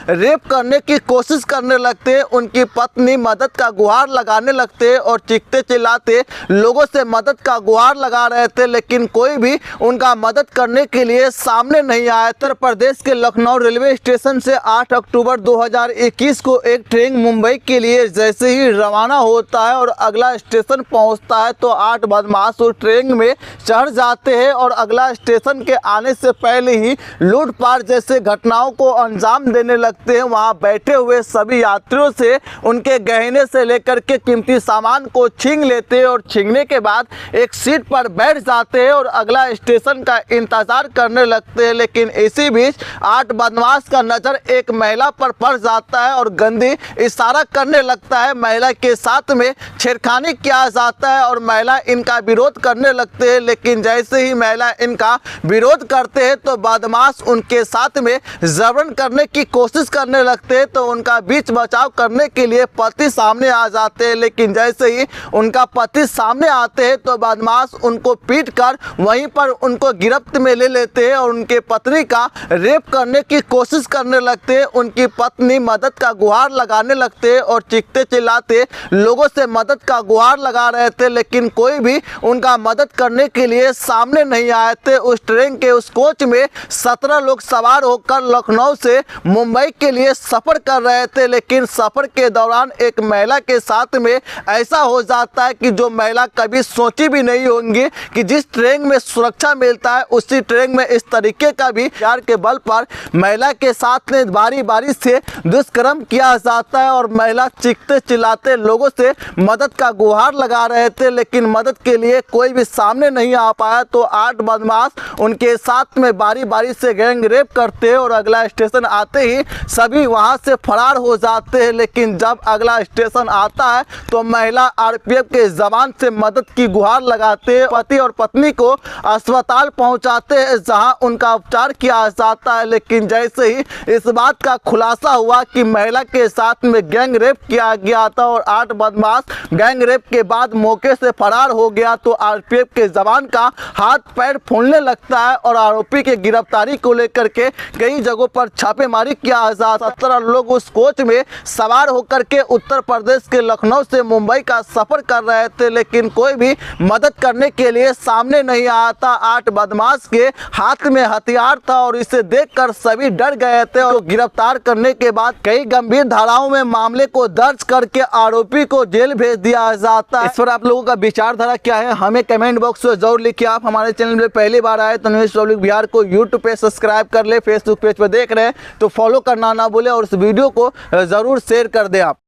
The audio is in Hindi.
रेप करने की कोशिश करने लगते। उनकी पत्नी मदद का गुहार लगाने लगते और चीखते चिल्लाते लोगों से मदद का गुहार लगा रहे थे, लेकिन कोई भी उनका मदद करने के लिए सामने नहीं आया। उत्तर प्रदेश के लखनऊ रेलवे स्टेशन से 8 अक्टूबर 2021 को एक ट्रेन मुंबई के लिए जैसे ही रवाना होता है और अगला स्टेशन पहुंचता है तो 8 बदमाश उस ट्रेन में चढ़ जाते हैं और अगला स्टेशन के आने से पहले ही लूटपाट जैसे घटनाओं को अंजाम देने लगते हैं। वहां बैठे हुए सभी यात्रियों से उनके गहने से लेकर के कीमती सामान को छीन लेते हैं और छीनने के बाद एक सीट पर बैठ जाते हैं और अगला स्टेशन का इंतजार करने लगते हैं। लेकिन इसी बीच 8 बदमाश का नज़र एक महिला पर पड़ जाता है और गंदी इशारा करने लगता है। महिला के साथ में छेड़खानी किया जाता है और महिला इनका विरोध करने लगते हैं। लेकिन जैसे ही महिला इनका विरोध करते हैं तो बदमाश उनके साथ में जबरन करने की कोशिश करने लगते हैं। तो उनका बीच बचाव करने के लिए पति सामने आ जाते हैं। लेकिन जैसे ही उनका पति सामने आते हैं तो बदमाश उनको पीट कर वहीं पर उनको गिरफ्त में ले लेते हैं और उनके पत्नी का रेप करने की कोशिश करने लगते हैं। उनकी पत्नी मदद का गुहार लगाने लगते हैं और चीखते चिल्लाते लोगों से मदद का गुहार लगा रहे थे, लेकिन कोई भी उनका मदद करने के लिए सामने नहीं आए थे। उस ट्रेन के उस कोच में 17 लोग सवार होकर लखनऊ से मुंबई के लिए सफ़र कर रहे थे। लेकिन सफ़र के दौरान एक महिला के साथ में ऐसा हो जाता है कि जो महिला कभी सोची भी नहीं होंगी कि जिस ट्रेन में सुरक्षा मिलता है उसी ट्रेन में इस तरीके का भी प्यार के बल पर महिला के साथ में बारी बारी से दुष्कर्म किया जाता है और महिला चीखते चिल्लाते लोगों से मदद का गुहार लगा रहे थे, लेकिन मदद के लिए कोई भी सामने नहीं आ पाया। तो 8 बदमाश उनके साथ में बारी बारी से गैंग रेप करते हैं और अगला स्टेशन आते ही सभी वहां से फरार हो जाते हैं। लेकिन जब अगला स्टेशन आता है तो महिला आरपीएफ के जवान से मदद की गुहार लगाते हैं। पति और पत्नी को अस्पताल पहुंचाते हैं जहां उनका उपचार किया जाता है। लेकिन जैसे ही इस बात का खुलासा हुआ कि महिला के साथ में गैंग रेप किया गया था और 8 बदमाश गैंग रेप के बाद मौके से फरार हो गया तो आरपीएफ के जवान का हाथ पैर फूलने लगता है और आरोपी की गिरफ्तारी को लेकर के कई जगहों पर छापेमारी किया जा। 17 लोग उस कोच में सवार होकर के उत्तर प्रदेश के लखनऊ से मुंबई का सफर कर रहे थे, लेकिन कोई भी मदद करने के लिए सामने नहीं आया था। 8 बदमाश के हाथ में हथियार था और इसे देखकर सभी डर गए थे और गिरफ्तार करने के बाद कई गंभीर धाराओं में मामले को दर्ज करके आरोपी को जेल भेज दिया जाता है। इस पर आप लोगों का विचारधारा क्या है हमें कमेंट बॉक्स में जरूर लिखिए। आप हमारे चैनल में पहली बार आए तो न्यूज़ पब्लिक बिहार को यूट्यूब पे सब्सक्राइब कर ले, फेसबुक पेज पर देख रहे हैं तो फॉलो करना ना भूले और इस वीडियो को जरूर शेयर कर दें आप।